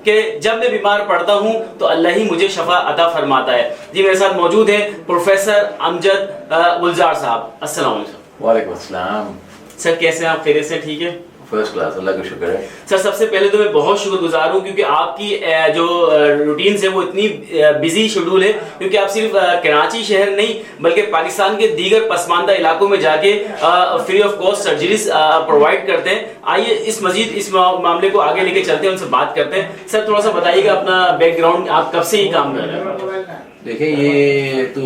کہ جب میں بیمار پڑتا ہوں تو اللہ ہی مجھے شفا عطا فرماتا ہے. جی میرے ساتھ موجود ہیں پروفیسر امجد گلزار صاحب. السلام علیکم. وعلیکم السلام. سر کیسے ہیں آپ؟ خیریت سے؟ ٹھیک ہے. فرسٹ کلاس, اللہ کا شکر ہے. سر سب سے پہلے تو میں بہت شکر گزار ہوں کیونکہ آپ کی جو روٹینز ہے وہ اتنی بزی شیڈول ہے, کیونکہ آپ صرف کراچی شہر نہیں بلکہ پاکستان کے دیگر پسماندہ علاقوں میں جا کے free of cost surgeries provide کرتے ہیں. آئیے اس معاملے کو آگے لے کے چلتے ہیں, ان سے بات کرتے ہیں. سر تھوڑا سا بتائیے گا اپنا بیک گراؤنڈ, آپ کب سے یہ کام کر رہے ہیں؟ دیکھیں یہ تو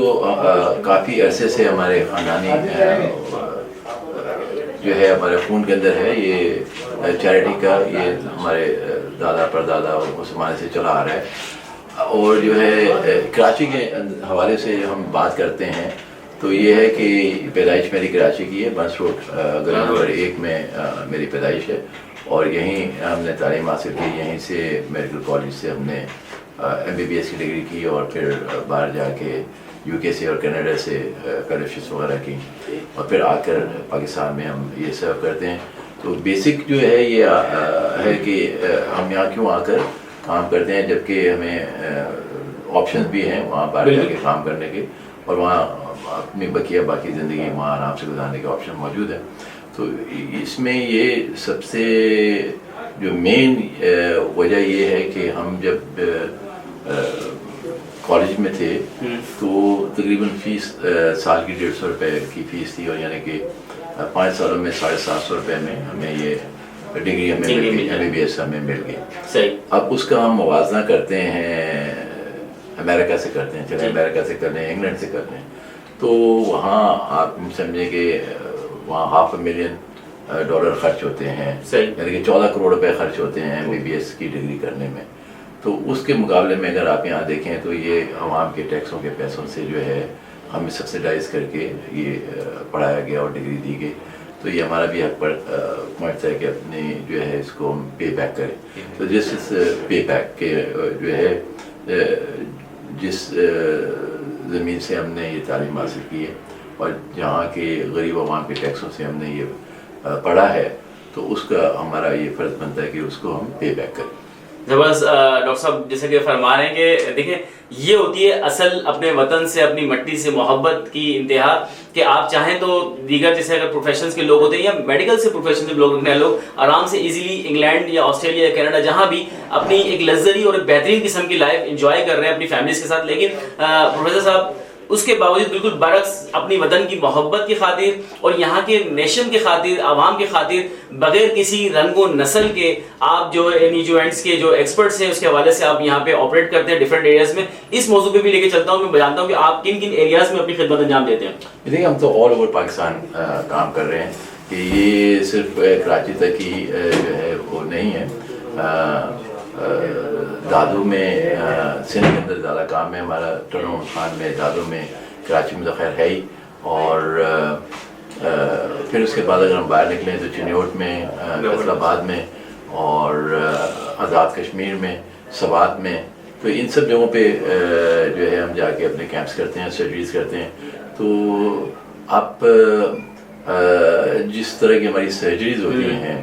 کافی عرصے سے ہمارے خاندانی جو ہے ہمارے خون کے اندر ہے. یہ چیریٹی کا یہ ہمارے دادا پردادا اور اس زمانے سے چلا آ رہا ہے. اور جو ہے کراچی کے حوالے سے ہم بات کرتے ہیں تو یہ ہے کہ پیدائش میری کراچی کی ہے. بنس روڈ گلی نمبر 1 میں میری پیدائش ہے, اور یہیں ہم نے تعلیم حاصل کی. یہیں سے میڈیکل کالج سے ہم نے MBBS کی ڈگری کی, اور پھر باہر جا کے UK سے اور کینیڈا سے فیلوشپس وغیرہ کی, اور پھر آ کر پاکستان میں ہم یہ سرو کرتے ہیں. تو بیسک جو ہے یہ ہے کہ ہم یہاں کیوں آ کر کام کرتے ہیں, جبکہ ہمیں آپشنز بھی ہیں وہاں باہر جا کے کام کرنے کے, اور وہاں اپنی باقی زندگی وہاں آرام سے گزارنے کے آپشن موجود ہیں. تو اس میں یہ سب سے جو مین وجہ یہ ہے کہ ہم جب کالج میں تھے تو تقریباً فیس سال کی 150 روپے کی فیس تھی, اور یعنی کہ 5 سالوں میں 750 روپے میں ہمیں یہ ڈگری ہمیں مل گئی, MBBS ہمیں مل گئی. اب اس کا ہم موازنہ کرتے ہیں امریکہ سے کرتے ہیں, چلے امریکہ سے کر لیں, انگلینڈ سے کر لیں, تو وہاں آپ سمجھیں کہ وہاں $500,000 خرچ ہوتے ہیں, یعنی کہ 14 کروڑ روپے خرچ ہوتے ہیں MBBS کی ڈگری کرنے میں. تو اس کے مقابلے میں اگر آپ یہاں دیکھیں تو یہ عوام کے ٹیکسوں کے پیسوں سے جو ہے ہمیں سبسیڈائز کر کے یہ پڑھایا گیا اور ڈگری دی گئی. تو یہ ہمارا بھی حق پر پوائنٹ ہے کہ اپنی جو ہے اس کو ہم پے بیک کریں. تو جس پے بیک کے جو ہے جس زمین سے ہم نے یہ تعلیم حاصل کی ہے اور جہاں کے غریب عوام کے ٹیکسوں سے ہم نے یہ پڑھا ہے, تو اس کا ہمارا یہ فرض بنتا ہے کہ اس کو ہم پے بیک کریں. زبردست. ڈاکٹر صاحب جیسے کہ فرما رہے ہیں کہ دیکھیں یہ ہوتی ہے اصل اپنے وطن سے اپنی مٹی سے محبت کی انتہا, کہ آپ چاہیں تو دیگر جیسے اگر پروفیشنز کے لوگ ہوتے ہیں یا میڈیکل سے پروفیشن سے لوگ رکھنے والے لوگ آرام سے ایزیلی انگلینڈ یا آسٹریلیا یا کینیڈا جہاں بھی اپنی ایک لگژری اور ایک بہترین قسم کی لائف انجوائے کر رہے ہیں اپنی فیملیز کے ساتھ. لیکن پروفیسر صاحب اس کے باوجود بالکل برعکس اپنی وطن کی محبت کی خاطر اور یہاں کے نیشن کی خاطر, عوام کی خاطر, بغیر کسی رنگ و نسل کے آپ جو نیو جوائنٹس کے جو ایکسپرٹس ہیں اس کے حوالے سے آپ یہاں پہ آپریٹ کرتے ہیں ڈفرینٹ ایریاز میں. اس موضوع پہ بھی لے کے چلتا ہوں, میں جانتا ہوں کہ آپ کن کن ایریاز میں اپنی خدمت انجام دیتے ہیں. دیکھیں ہم تو آل اوور پاکستان کام کر رہے ہیں, کہ یہ صرف کراچی تک ہی جو ہے وہ نہیں ہے. دادو میں سندھ کے اندر زیادہ کام ہے ہمارا, ٹنو خان میں, دادو میں, کراچی میں تو خیر ہے ہی, اور پھر اس کے بعد اگر ہم باہر نکلیں تو چنیوٹ میں, فیصل آباد میں, اور آزاد کشمیر میں, سوات میں. تو ان سب جگہوں پہ جو ہے ہم جا کے اپنے کیمپس کرتے ہیں, سرجریز کرتے ہیں. تو آپ جس طرح کی ہماری سرجریز ہوتی ہیں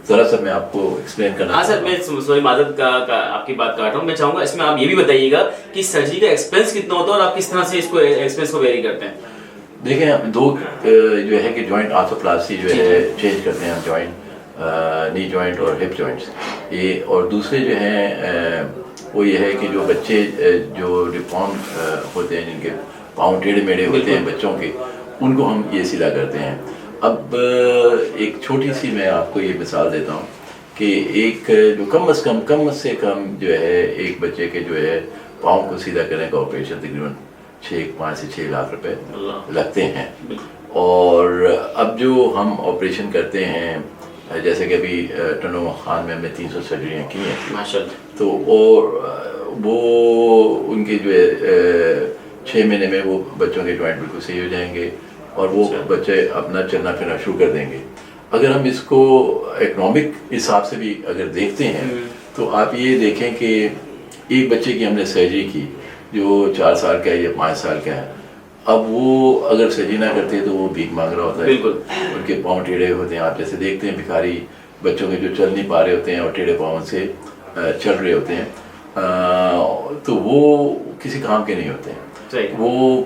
ذرا سا میں آپ کو ایکسپلین کرنا. ہاں سر, میں سوری معذرت کا آپ کی بات کاٹ رہا ہوں. میں چاہوں گا اس میں آپ یہ بھی بتائیے گا کہ سرجری کا ایکسپینس کتنا ہوتا ہے اور آپ کس طرح سے اس کو ایکسپینس کو ویری کرتے ہیں. دیکھیں دو جو ہے کہ جوائنٹ آرتھوپلاسٹی جو ہے چینج کرتے ہیں ہم, جوائنٹ نی جوائنٹ اور ہپ جوائنٹس یہ, اور دوسرے جو ہیں وہ یہ ہے کہ جو بچے جو ڈیفارم ہوتے ہیں, جن کے پاؤں ٹیڑھے میڑھے ہوتے ہیں بچوں کے, ان کو ہم یہ سیدھا کرتے ہیں. اب ایک چھوٹی سی میں آپ کو یہ مثال دیتا ہوں کہ ایک جو کم سے کم جو ہے ایک بچے کے جو ہے پاؤں کو سیدھا کرنے کا آپریشن تقریباً 5 سے 6 لاکھ روپے لگتے ہیں. اور اب جو ہم آپریشن کرتے ہیں جیسے کہ ابھی ٹنو خان میں ہم نے 300 سرجریاں کی ہیں, تو اور وہ ان کے جو ہے 6 مہینے میں وہ بچوں کے جوائنٹ بالکل صحیح ہو جائیں گے, اور وہ بچے اپنا چلنا پھرنا شروع کر دیں گے. اگر ہم اس کو اکنامک حساب سے بھی اگر دیکھتے ہیں تو آپ یہ دیکھیں کہ ایک بچے کی ہم نے سرجری کی جو 4 سال کا ہے یا 5 سال کا ہے, اب وہ اگر سرجری نہ کرتے تو وہ بھیک مانگ رہا ہوتا ہے, ان کے پاؤں ٹیڑھے ہوتے ہیں. آپ جیسے دیکھتے ہیں بھکاری بچوں کے جو چل نہیں پا رہے ہوتے ہیں اور ٹیڑھے پاؤں سے چل رہے ہوتے ہیں تو وہ کسی کام کے نہیں ہوتے ہیں. وہ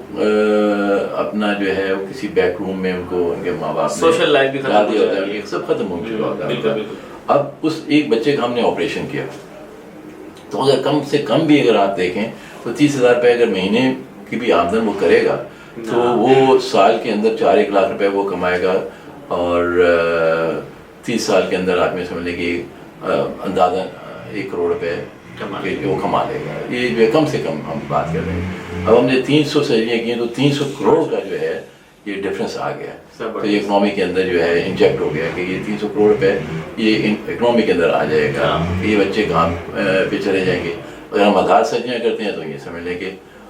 اپنا جو ہے کسی بیک روم میں ان کو ان کے ماں باپ سوشل لائف بھی ختم ہو ہوتا ہے, سب ختم ہو چکا ہوتا ہے. اب اس ایک بچے کا ہم نے آپریشن کیا تو اگر کم سے کم بھی اگر آپ دیکھیں تو 30,000 روپے اگر مہینے کی بھی آمدن وہ کرے گا تو وہ سال کے اندر 4-1 لاکھ روپے وہ کمائے گا, اور 30 سال کے اندر آپ میں سمجھ لیں کہ اندازہ 1 کروڑ روپے وہ کما لے گا. یہ جو ہے کم سے کم ہم بات کر رہے ہیں. اب ہم نے 300 سرجریاں کی ہیں تو 300 کروڑ کا جو ہے یہ ڈفرینس آ گیا, تو یہ اکنامی کے اندر جو ہے انجیکٹ ہو گیا کہ یہ 300 کروڑ روپے یہ اکنامی کے اندر آ جائے گا, یہ بچے کام پہ چلے جائیں گے. اگر ہم 1000 سرجریاں کرتے ہیں تو یہ سمجھ لیں کہ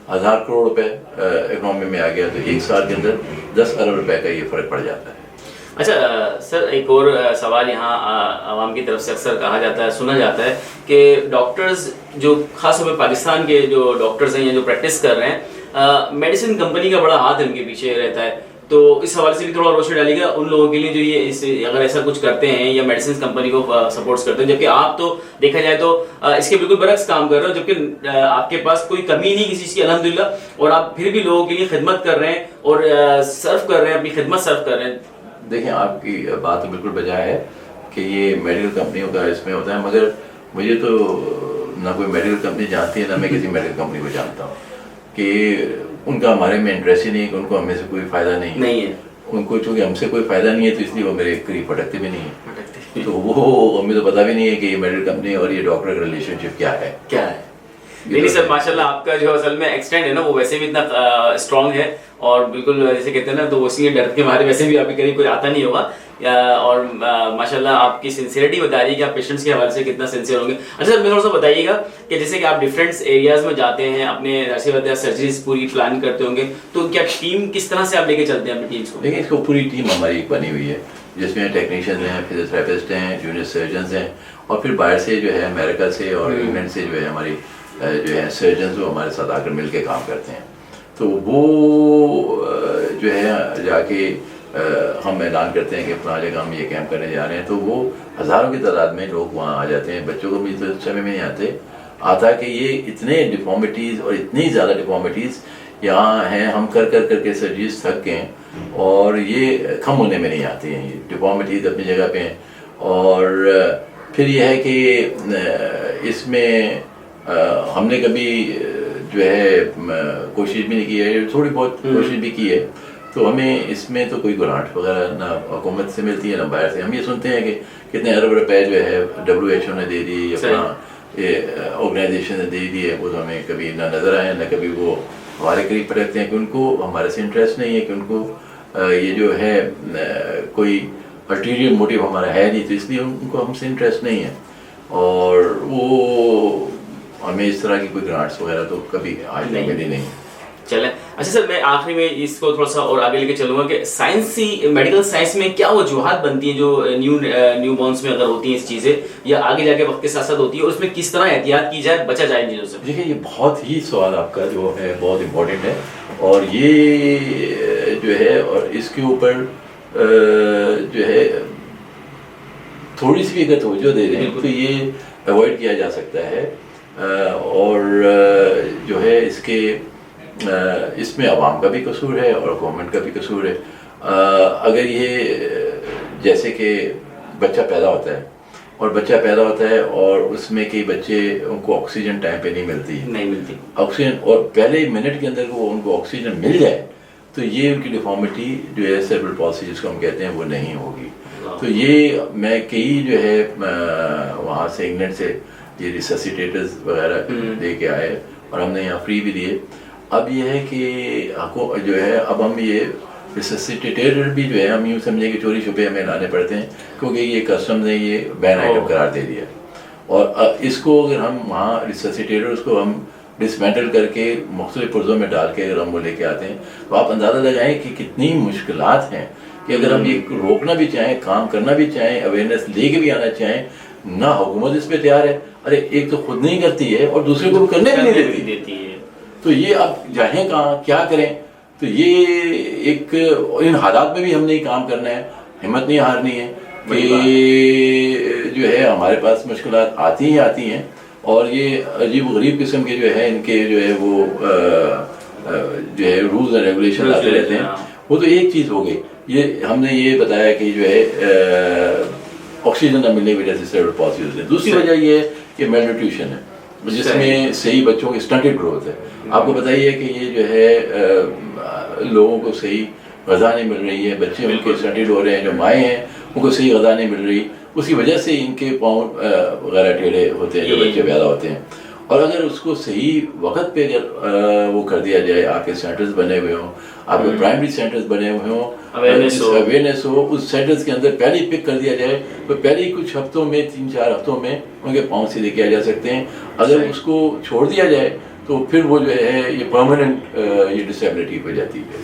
1000 کروڑ روپے اکنامی میں آ گیا, تو 1 سال کے اندر 10 ارب روپے کا یہ فرق پڑ جاتا ہے. اچھا سر, ایک اور سوال یہاں عوام کی طرف سے اکثر کہا جاتا ہے, سنا جاتا ہے کہ ڈاکٹرز جو خاص طور پہ پاکستان کے جو ڈاکٹرز ہیں یا جو پریکٹس کر رہے ہیں, میڈیسن کمپنی کا بڑا ہاتھ ان کے پیچھے رہتا ہے, تو اس حوالے سے بھی تھوڑا روشنی ڈالیے گا ان لوگوں کے لیے جو یہ اگر ایسا کچھ کرتے ہیں یا میڈیسن کمپنی کو سپورٹس کرتے ہیں, جبکہ آپ تو دیکھا جائے تو اس کے بالکل برعکس کام کر رہے ہو, جبکہ آپ کے پاس کوئی کمی نہیں کسی چیز کی الحمدللہ, اور آپ پھر بھی لوگوں کے لیے خدمت کر رہے ہیں اور سرو کر رہے ہیں, اپنی خدمت سرو کر رہے ہیں. دیکھیں آپ کی بات تو بالکل بجا ہے کہ یہ میڈیکل کمپنیوں کا اس میں ہوتا ہے, مگر مجھے تو نہ کوئی میڈیکل کمپنی جانتی ہے نہ میں کسی میڈیکل کمپنی کو جانتا ہوں, کہ ان کا ہمارے میں انٹرسٹ ہی نہیں, کہ ان کو ہمیں سے کوئی فائدہ نہیں ہے. ان کو چونکہ ہم سے کوئی فائدہ نہیں ہے تو اس لیے وہ میرے قریب پھٹکتے بھی نہیں ہیں, تو وہ ہمیں تو پتہ بھی نہیں ہے کہ یہ میڈیکل کمپنی اور یہ ڈاکٹر کا ریلیشن شپ کیا ہے. نہیں سر, ماشاءاللہ آپ کا جو اصل میں ایکسٹینڈ ہے نا وہ ویسے بھی اتنا اسٹرانگ ہے, اور بالکل جیسے کہتے ہیں نا تو اسی ڈر کے مارے ویسے بھی آپ کے قریب کوئی آتا نہیں ہوگا, اور ماشاءاللہ آپ کی سنسیئرٹی بتا رہی ہے کہ آپ پیشنٹس کے حوالے سے کتنا سنسیئر ہوں گے. اچھا سر, مجھے تھوڑا سا بتائیے گا کہ جیسے کہ آپ ڈفرینٹ ایریاز میں جاتے ہیں, اپنے سرجریز پوری پلان کرتے ہوں گے, تو کیا ٹیم کس طرح سے آپ لے کے چلتے ہیں اپنی ٹیمس کو؟ دیکھیں اس کو پوری ٹیم ہماری بنی ہوئی ہے, جس میں ٹیکنیشین ہیں, فزیوتھراپسٹ ہیں, جونیئر سرجنز ہیں, اور پھر باہر سے جو ہے امریکہ سے اور انگلینڈ سے جو ہے ہماری جو ہے سرجنز وہ ہمارے ساتھ آ کر مل کے کام کرتے ہیں. تو وہ جو ہے جا کے ہم اعلان کرتے ہیں کہ فلاں جگہ ہم یہ کیمپ کرنے جا رہے ہیں, تو وہ ہزاروں کی تعداد میں لوگ وہاں آ جاتے ہیں. بچوں کو بھی تو سمجھ میں نہیں آتا کہ یہ اتنے ڈیفارمیٹیز اور اتنی زیادہ ڈیفارمیٹیز یہاں ہیں, ہم کر کے سرجریز تھک گئے ہیں, اور یہ کم ہونے میں نہیں آتی ہیں, یہ ڈیفارمیٹیز اپنی جگہ پہ ہیں. اور پھر یہ ہے کہ اس میں ہم نے کبھی جو ہے کوشش بھی نہیں کی ہے, تھوڑی بہت کوشش بھی کی ہے, تو ہمیں اس میں تو کوئی گرانٹ وغیرہ نہ حکومت سے ملتی ہے نہ باہر سے. ہم یہ سنتے ہیں کہ کتنے ارب روپے جو ہے WHO نے دے دی یا اپنا آرگنائزیشن نے دے دی ہے, وہ تو ہمیں کبھی نہ نظر آئے نہ کبھی وہ ہمارے قریب پر رکھتے ہیں, کہ ان کو ہمارے سے انٹرسٹ نہیں ہے, کہ ان کو یہ جو ہے کوئی الٹیریئر موٹیو ہمارا ہے نہیں, تو اس لیے ان کو ہم سے انٹرسٹ نہیں ہے, اور وہ ہمیں اس طرح کی کوئی گرانٹس وغیرہ تو کبھی آج تک ملی نہیں. چلیں اچھا سر, میں آخری میں اس کو تھوڑا سا اور آگے لے کے چلوں گا کہ سائنسی میڈیکل سائنس میں کیا وجوہات بنتی ہیں جو نیو بورنس میں اگر ہوتی ہیں اس چیزیں, یا آگے جا کے وقت کے ساتھ ساتھ ہوتی ہے, اور اس میں کس طرح احتیاط کی جائے, بچا جائے ان چیزوں سے؟ دیکھیں یہ بہت ہی سوال آپ کا جو ہے بہت امپورٹنٹ ہے, اور یہ جو ہے اور اس کے اوپر جو ہے تھوڑی سی بھی اگر توجہ دے دیں تو یہ اوائڈ کیا جا سکتا ہے, اور جو ہے اس میں عوام کا بھی قصور ہے اور گورنمنٹ کا بھی قصور ہے. اگر یہ جیسے کہ بچہ پیدا ہوتا ہے اور اس میں کئی بچے ان کو آکسیجن ٹائم پہ نہیں ملتی آکسیجن, اور پہلے منٹ کے اندر وہ ان کو آکسیجن مل جائے تو یہ ان کی ڈیفارمیٹی جو ہے سیریبرل پالسی جس کو ہم کہتے ہیں وہ نہیں ہوگی. تو یہ میں کئی جو ہے وہاں سے انگلینڈ سے یہ ریسسیٹیٹرز وغیرہ لے کے آئے, اور ہم نے یہاں فری بھی دیے. اب یہ ہے کہ جو ہے اب ہم یہ ریسسیٹیٹر بھی جو ہے ہم یوں سمجھیں کہ چوری چھپے ہمیں لانے پڑتے ہیں, کیونکہ یہ کسٹمز نے یہ بین آئٹم قرار دے دیا, اور اس کو اگر ہم وہاں ریسسیٹیٹرز کو ہم ڈسمینٹل کر کے مختلف پرزوں میں ڈال کے اگر ہم وہ لے کے آتے ہیں تو آپ اندازہ لگائیں کہ کتنی مشکلات ہیں, کہ اگر ہم یہ روکنا بھی چاہیں, کام کرنا بھی چاہیں, اویئرنیس لے کے بھی آنا چاہیں, نہ حکومت اس پہ تیار ہے. ارے ایک تو خود نہیں کرتی ہے اور دوسرے کو کرنے بھی نہیں دیتی ہے, تو یہ اب جائیں کہاں, کیا کریں؟ تو یہ ایک ان حالات میں بھی ہم نے کام کرنا ہے, ہمت نہیں ہارنی ہے, کہ جو ہے ہمارے پاس مشکلات آتی ہیں, اور یہ عجیب و غریب قسم کے جو ہے ان کے جو ہے وہ جو ہے رولز اینڈ ریگولیشن آتے رہتے ہیں. وہ تو ایک چیز ہو گئی. یہ ہم نے یہ بتایا کہ جو ہے آکسیجن نہ ملنے کی وجہ سے سیریبرل پالسی ہوتی ہے. دوسری وجہ یہ ہے کہ میل نیوٹریشن ہے جس میں صحیح بچوں کی اسٹنٹڈ گروتھ ہے. آپ کو بتائیے کہ یہ جو ہے لوگوں کو صحیح غذا نہیں مل رہی ہے, بچے ان کے اسٹنٹڈ ہو رہے ہیں, جو مائیں ہیں ان کو صحیح غذا نہیں مل رہی, اس کی وجہ سے ان کے پاؤں وغیرہ ٹیڑھے ہوتے ہیں جو بچے پیدا ہوتے ہیں. اور اگر اس کو صحیح وقت پہ اگر وہ کر دیا جائے, آپ کے سینٹرز بنے ہوئے ہوں, آپ کے پرائمری سینٹرز بنے ہوئے ہوں, اویئرنیس ہو, اس سینٹرز کے اندر پہلے ہی پک کر دیا جائے تو پہلے ہی کچھ ہفتوں میں 3-4 ہفتوں میں ان کے پاؤں سیدھے کیا جا سکتے ہیں. اگر اس کو چھوڑ دیا جائے تو پھر وہ جو ہے یہ پرماننٹ یہ ڈسیبلٹی ہو جاتی ہے.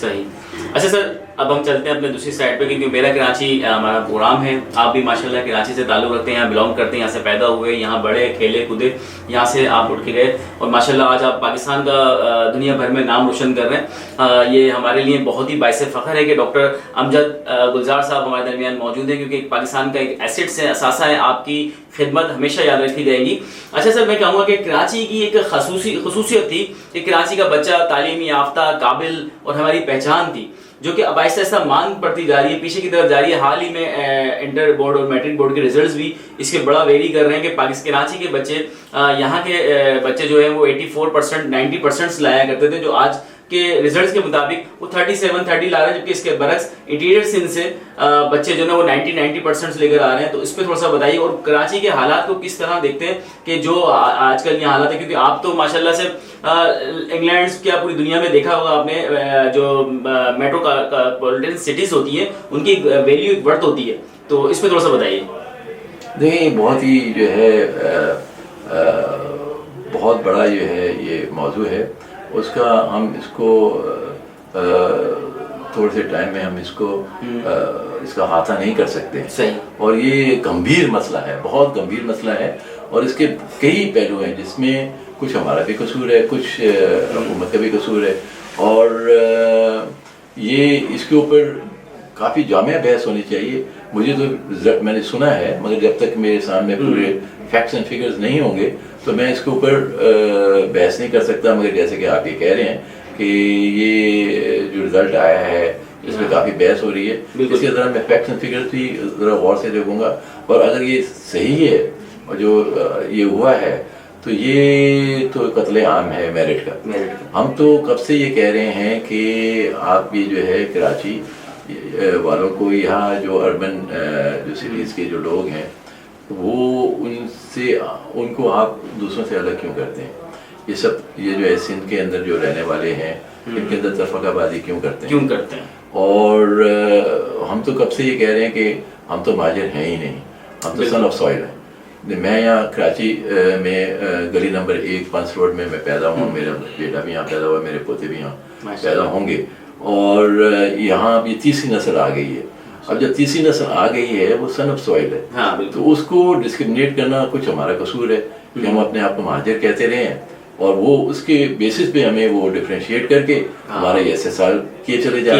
صحیح. اچھا سر, اب ہم چلتے ہیں اپنے دوسری سائڈ پہ, کیونکہ میرا کراچی ہمارا پروگرام ہے. آپ بھی ماشاءاللہ کراچی سے تعلق رکھتے ہیں, یہاں بلانگ کرتے ہیں, یہاں سے پیدا ہوئے, یہاں بڑے, کھیلے کودے, یہاں سے آپ اٹھ کے گئے اور ماشاءاللہ آج آپ پاکستان کا دنیا بھر میں نام روشن کر رہے ہیں. یہ ہمارے لیے بہت ہی باعث فخر ہے کہ ڈاکٹر امجد گلزار صاحب ہمارے درمیان موجود ہیں, کیونکہ پاکستان کا ایک ایسٹ سے اثاثہ ہے. آپ کی خدمت ہمیشہ یاد رکھی جائے گی. اچھا سر, میں کہوں گا کہ کراچی کی ایک خصوصیت تھی کہ کراچی کا بچہ تعلیمی یافتہ, قابل اور ہماری پہچان تھی, جو کہ اب آہستہ آہستہ مانگ پڑتی جا رہی ہے, پیچھے کی طرف جا رہی ہے. حال ہی میں انٹر بورڈ اور میٹرک بورڈ کے ریزلٹس بھی اس کے بڑا ویری کر رہے ہیں کہ کراچی کے بچے, یہاں کے بچے جو ہیں وہ 84%, 90% لایا کرتے تھے, جو آج کے ریزلٹس کے مطابق وہ 37-30 لا رہے ہیں, جبکہ اس کے برعکس انٹیریئر سندھ سے بچے جو ہے وہ 90% لے کر آ رہے ہیں. تو اس پہ تھوڑا سا بتائیے, اور کراچی کے حالات کو کس طرح دیکھتے ہیں کہ جو آج کل یہ حالات ہے, کیونکہ آپ تو ماشاءاللہ سے انگلینڈ کیا پوری دنیا میں دیکھا ہوگا آپ نے, جو میٹروپولیٹن سٹیز ہوتی ہیں ان کی ویلیو ایک ورتھ ہوتی ہے, تو اس پہ تھوڑا سا بتائیے. دیکھیں, بہت ہی جو ہے بہت بڑا جو ہے یہ موضوع ہے. اس کا ہم اس کو تھوڑے سے ٹائم میں ہم اس کا احاطہ نہیں کر سکتے. اور یہ گمبھیر مسئلہ ہے, بہت گمبھیر مسئلہ ہے, اور اس کے کئی پہلو ہیں جس میں کچھ ہمارا بھی قصور ہے, کچھ حکومت کا بھی قصور ہے, اور یہ اس کے اوپر کافی جامع بحث ہونی چاہیے. مجھے تو میں نے سنا ہے, مگر جب تک میرے سامنے پورے فیکٹس اینڈ فگرز نہیں ہوں گے تو میں اس کے اوپر بحث نہیں کر سکتا. مگر جیسے کہ آپ یہ کہہ رہے ہیں کہ یہ جو رزلٹ آیا ہے اس میں کافی بحث ہو رہی ہے, اس کے ذرا میں فیکٹس اینڈ فگرز بھی ذرا غور سے دیکھوں گا, اور اگر یہ صحیح ہے اور جو یہ ہوا ہے تو یہ تو قتل عام ہے میرٹ کا. ہم تو کب سے یہ کہہ رہے ہیں کہ آپ یہ جو ہے کراچی والوں کو, یہاں جو اربن جو سٹیز کے جو لوگ ہیں وہ ان کو آپ دوسروں سے الگ کیوں کرتے ہیں؟ یہ جو ہے سندھ کے اندر جو رہنے والے ہیں ان کے اندر تفرقہ بازی کیوں کرتے ہیں؟ اور ہم تو کب سے یہ کہہ رہے ہیں کہ ہم تو مہاجر ہیں ہی نہیں, ہم تو سن آف سوائل ہیں. میں یہاں کراچی میں گلی نمبر 1 پنس روڈ میں پیدا ہوں, میرا بیٹا بھی یہاں پیدا ہوا, میرے پوتے بھی یہاں پیدا ہوں گے, اور یہاں اب یہ تیسری نسل آ گئی ہے. اب جب تیسری نسل آ گئی ہے وہ سن آف سوائل ہے, تو اس کو ڈسکرمنیٹ کرنا کچھ ہمارا قصور ہے کہ ہم اپنے آپ کو مہاجر کہتے رہے ہیں, اور وہ اس کے بیسس پہ ہمیں وہ ڈفرینشیٹ کر کے ہمارا SSR کیے چلے جا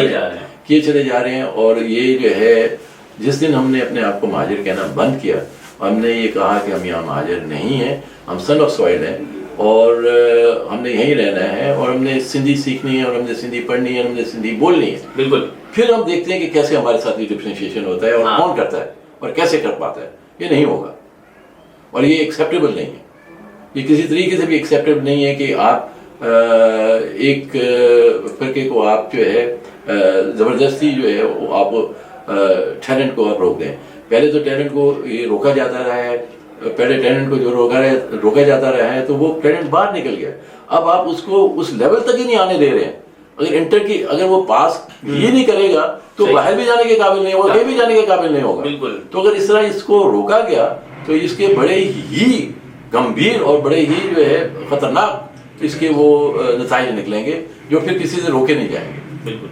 رہے ہیں. اور یہ جو ہے جس دن ہم نے اپنے آپ کو مہاجر کہنا بند کیا, ہم نے یہ کہا کہ ہم یہاں مہاجر نہیں ہیں, ہم سن آف سوائل ہیں, اور ہم نے یہیں رہنا ہے, اور ہم نے سندھی سیکھنی ہے, اور ہم نے سندھی پڑھنی ہے, ہم نے سندھی بولنی ہے. بالکل. پھر ہم دیکھتے ہیں کہ کیسے ہمارے ساتھ یہ ڈفرینشیشن ہوتا ہے, اور کون کرتا ہے اور کیسے کر پاتا ہے. یہ نہیں ہوگا, اور یہ ایکسیپٹیبل نہیں ہے. یہ کسی طریقے سے بھی ایکسیپٹیبل نہیں ہے کہ آپ ایک فرقے کو آپ جو ہے زبردستی جو ہے آپ ٹیلنٹ کو آپ روک دیں. پہلے تو ٹیلنٹ کو یہ روکا جاتا رہا ہے, پہلے ٹیلنٹ کو جو روکا جاتا رہا ہے تو وہ ٹیلنٹ باہر نکل گیا. اب آپ اس کو اس لیول تک ہی نہیں آنے دے رہے ہیں. اگر وہ پاس یہ نہیں کرے گا تو باہر بھی جانے کے قابل نہیں ہوگا, کہیں بھی جانے کے قابل نہیں ہوگا. تو اگر اس طرح اس کو روکا گیا تو اس کے بڑے ہی گمبھیر اور بڑے ہی جو ہے خطرناک اس کے وہ نتائج نکلیں گے جو پھر کسی سے روکے نہیں جائیں گے. بالکل.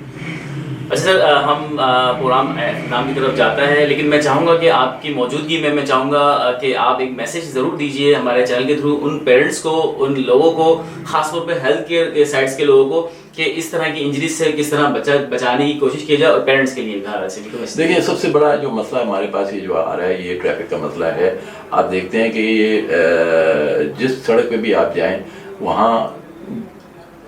اچھا سر، ہم پروگرام نام کی طرف جاتا ہے، لیکن میں چاہوں گا کہ آپ کی موجودگی میں چاہوں گا کہ آپ ایک میسیج ضرور دیجئے ہمارے چینل کے تھرو ان پیرنٹس کو، ان لوگوں کو، خاص طور پہ ہیلتھ کیئر کے سائٹس کے لوگوں کو، کہ اس طرح کی انجریز سے کس طرح بچانے کی کوشش کی جائے، اور پیرنٹس کے لیے دیکھیں سب سے بڑا جو مسئلہ ہمارے پاس یہ جو آ رہا ہے یہ ٹریفک کا مسئلہ ہے. آپ دیکھتے ہیں کہ یہ جس سڑک پہ بھی آپ جائیں وہاں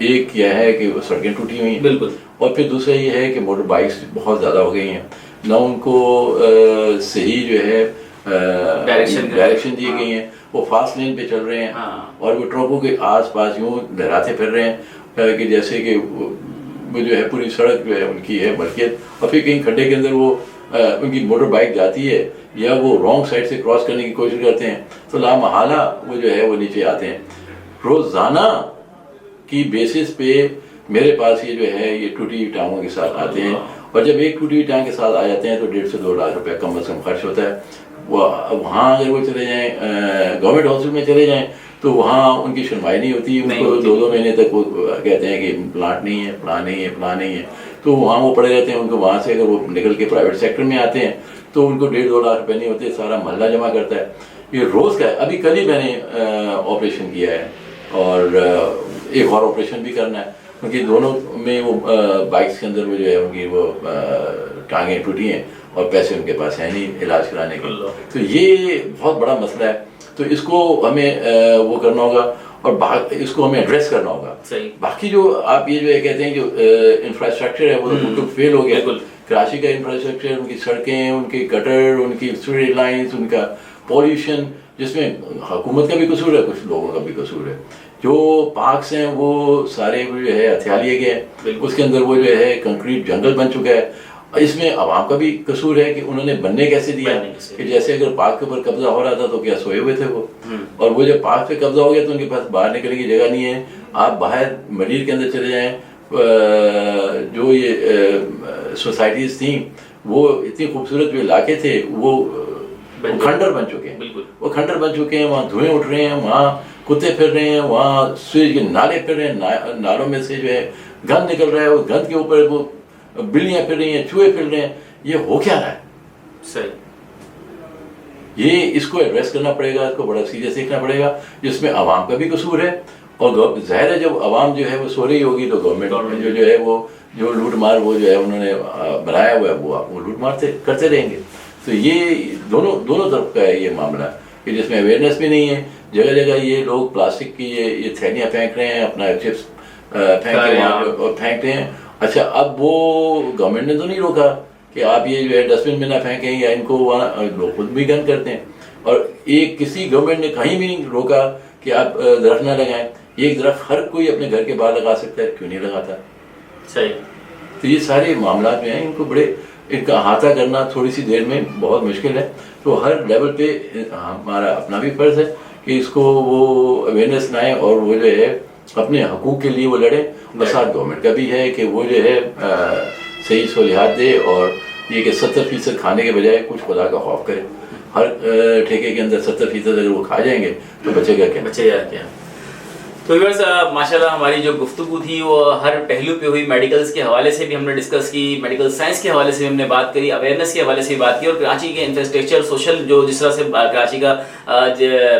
ایک یہ ہے کہ سڑکیں ٹوٹی ہوئی ہیں بالکل، اور پھر دوسرا یہ ہے کہ موٹر بائکس بہت زیادہ ہو گئی ہیں، نہ ان کو صحیح جو ہے ڈائریکشن دی گئی ہیں، وہ فاسٹ لین پہ چل رہے ہیں اور وہ ٹرکوں کے آس پاس یوں لہراتے پھر رہے ہیں کہ جیسے کہ وہ جو ہے پوری سڑک جو ہے ان کی ہے ملکیت، اور پھر کہیں کھڈے کے اندر وہ ان کی موٹر بائک جاتی ہے یا وہ رانگ سائڈ سے کراس کرنے کی کوشش کرتے ہیں تو لامحالہ وہ جو ہے وہ نیچے آتے ہیں. روزانہ کی بیسس پہ میرے پاس یہ جو ہے یہ ٹوٹی ہوئی ٹانگوں کے ساتھ آتے ہیں، اور جب ایک ٹوٹی ہوئی ٹانگ کے ساتھ آ جاتے ہیں تو 1.5 سے 2 لاکھ روپے کم از کم خرچ ہوتا ہے. وہاں اگر وہ چلے جائیں گورنمنٹ ہاسپٹل میں چلے جائیں تو وہاں ان کی سنوائی نہیں ہوتی، ان کو 2 مہینے تک وہ کہتے ہیں کہ پلانٹ نہیں ہے، پلان نہیں ہے، پلان نہیں ہے، تو وہاں وہ پڑے رہتے ہیں. ان کو وہاں سے اگر وہ نکل کے پرائیویٹ سیکٹر میں آتے ہیں تو ان کو 1.5-2 لاکھ روپے نہیں ہوتے، سارا محلہ جمع کرتا ہے. یہ روز کا ہے. ابھی کل ہی میں نے آپریشن کیا ہے اور ایک اور آپریشن بھی کرنا ہے. ان کی دونوں میں وہ بائکس کے اندر وہ جو ہے ان کی وہ ٹانگیں ٹوٹی ہیں اور پیسے ان کے پاس ہیں نہیں علاج کرانے کے. تو یہ بہت بڑا مسئلہ ہے. تو اس کو ہمیں وہ کرنا ہوگا اور اس کو ہمیں ایڈریس کرنا ہوگا. باقی جو آپ یہ جو ہے کہتے ہیں جو انفراسٹرکچر ہے وہ بالکل فیل ہو گیا. کراچی کا انفراسٹرکچر، ان کی سڑکیں، ان کی گٹر، ان کی سیوریج لائنز، ان کا پولوشن، جس میں حکومت کا بھی قصور ہے، کچھ لوگوں کا بھی قصور ہے. جو پارکس ہیں وہ سارے جو ہے ہتھیا لیے گئے ہیں، اس کے اندر وہ جو ہے کنکریٹ جنگل بن چکا ہے. اس میں عوام کا بھی قصور ہے کہ انہوں نے بننے کیسے دیا، کہ جیسے اگر پارک کے اوپر قبضہ ہو رہا تھا تو کیا سوئے ہوئے تھے وہ، اور وہ جب پارک پہ قبضہ ہو گیا تو ان کے پاس باہر نکلنے کی جگہ نہیں ہے. آپ باہر مدیر کے اندر چلے جائیں، جو یہ سوسائٹیز تھیں وہ اتنی خوبصورت جو علاقے تھے وہ کھنڈر بن چکے ہیں، وہ کھنڈر بن چکے ہیں. وہاں دھوئیں اٹھ رہے ہیں، وہاں کتے پھر رہے ہیں، وہاں سویج کے نالے پھر رہے ہیں، نالوں میں سے جو ہے گند نکل رہا ہے، اس گند کے اوپر وہ بلیاں پھر رہی ہیں، چوہے پھر رہے ہیں. یہ ہو کیا رہا ہے؟ صحیح. یہ اس کو ایڈریس کرنا پڑے گا، اس کو بڑا سیریس دیکھنا پڑے گا، جس میں عوام کا بھی قصور ہے. اور ظاہر ہے جب عوام جو ہے وہ سو رہی ہوگی تو گورنمنٹ جو ہے وہ جو لوٹ مار وہ جو ہے انہوں نے بنایا ہوا ہے وہ لوٹ مار کرتے رہیں گے. تو یہ دونوں طرف کا ہے یہ معاملہ، کہ جس میں اویئرنیس بھی نہیں ہے. جگہ جگہ یہ لوگ پلاسٹک کی یہ تھیلیاں پھینک رہے ہیں، اپنا چپس پھینک رہے ہیں. اچھا اب وہ گورنمنٹ نے تو نہیں روکا کہ آپ یہ جو ہے ڈسٹ بن میں نہ پھینکیں یا ان کو لوگ خود بھی گند کرتے ہیں. اور کسی گورنمنٹ نے کہیں بھی نہیں روکا کہ آپ درخت نہ لگائیں. ایک درخت ہر کوئی اپنے گھر کے باہر لگا سکتا ہے، کیوں نہیں لگاتا؟ صحیح. تو یہ سارے معاملات جو ہیں ان کا احاطہ کرنا تھوڑی سی دیر میں بہت مشکل ہے. تو ہر لیول پہ ہمارا اپنا بھی فرض ہے کہ اس کو وہ اویئرنیس لائیں اور وہ جو ہے اپنے حقوق کے لیے وہ لڑیں. اور ساتھ گورنمنٹ کا بھی ہے کہ وہ جو ہے صحیح سہولیات دے، اور یہ کہ 70% کھانے کے بجائے کچھ خدا کا خوف کرے. ہر ٹھیکے کے اندر 70% اگر وہ کھا جائیں گے تو بچے گا کیا؟ تو ویورز ماشاءاللہ ہماری جو گفتگو تھی وہ ہر پہلو پہ ہوئی. میڈیکلز کے حوالے سے بھی ہم نے ڈسکس کی، میڈیکل سائنس کے حوالے سے بھی ہم نے بات کری، اویئرنیس کے حوالے سے بھی بات کی، اور کراچی کے انفراسٹرکچر سوشل جو جس طرح سے کراچی کا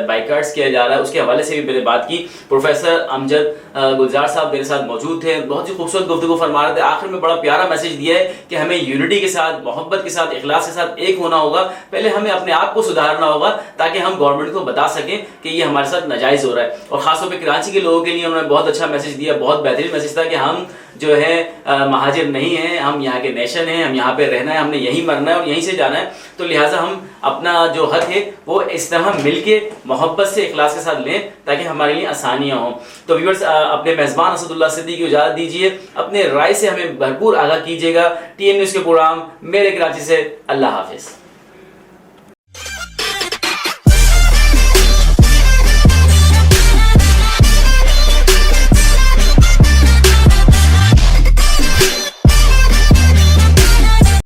بائیکاٹس کیا جا رہا ہے اس کے حوالے سے بھی میں نے بات کی. پروفیسر امجد گلزار صاحب میرے ساتھ موجود تھے، بہت ہی خوبصورت گفتگو فرما رہے تھے. آخر میں بڑا پیارا میسج دیا ہے کہ ہمیں یونٹی کے ساتھ، محبت کے ساتھ، اخلاص کے ساتھ ایک ہونا ہوگا. پہلے ہمیں اپنے آپ کو سدھارنا ہوگا تاکہ ہم گورنمنٹ کو بتا سکیں کہ یہ ہمارے ساتھ ناجائز ہو رہا ہے. اور خاص طور پہ کراچی کے لوگوں کے لیے انہوں نے بہت اچھا میسج دیا، بہت بہترین میسج تھا کہ ہم جو ہے مہاجر نہیں ہیں، ہم یہاں کے نیشن ہیں، ہم یہاں پہ رہنا ہے، ہم نے یہیں مرنا ہے اور یہیں سے جانا ہے. تو لہٰذا ہم اپنا جو حق ہے وہ اس طرح مل کے محبت سے، اخلاص کے ساتھ لیں تاکہ ہمارے لیے آسانیاں ہوں. تو ویورز اپنے میزبان اسد اللہ صدیقی کو اجازت دیجیے، اپنے رائے سے ہمیں بھرپور آگاہ کیجیے گا. TN نیوز کے پروگرام میرے کراچی سے. اللہ حافظ.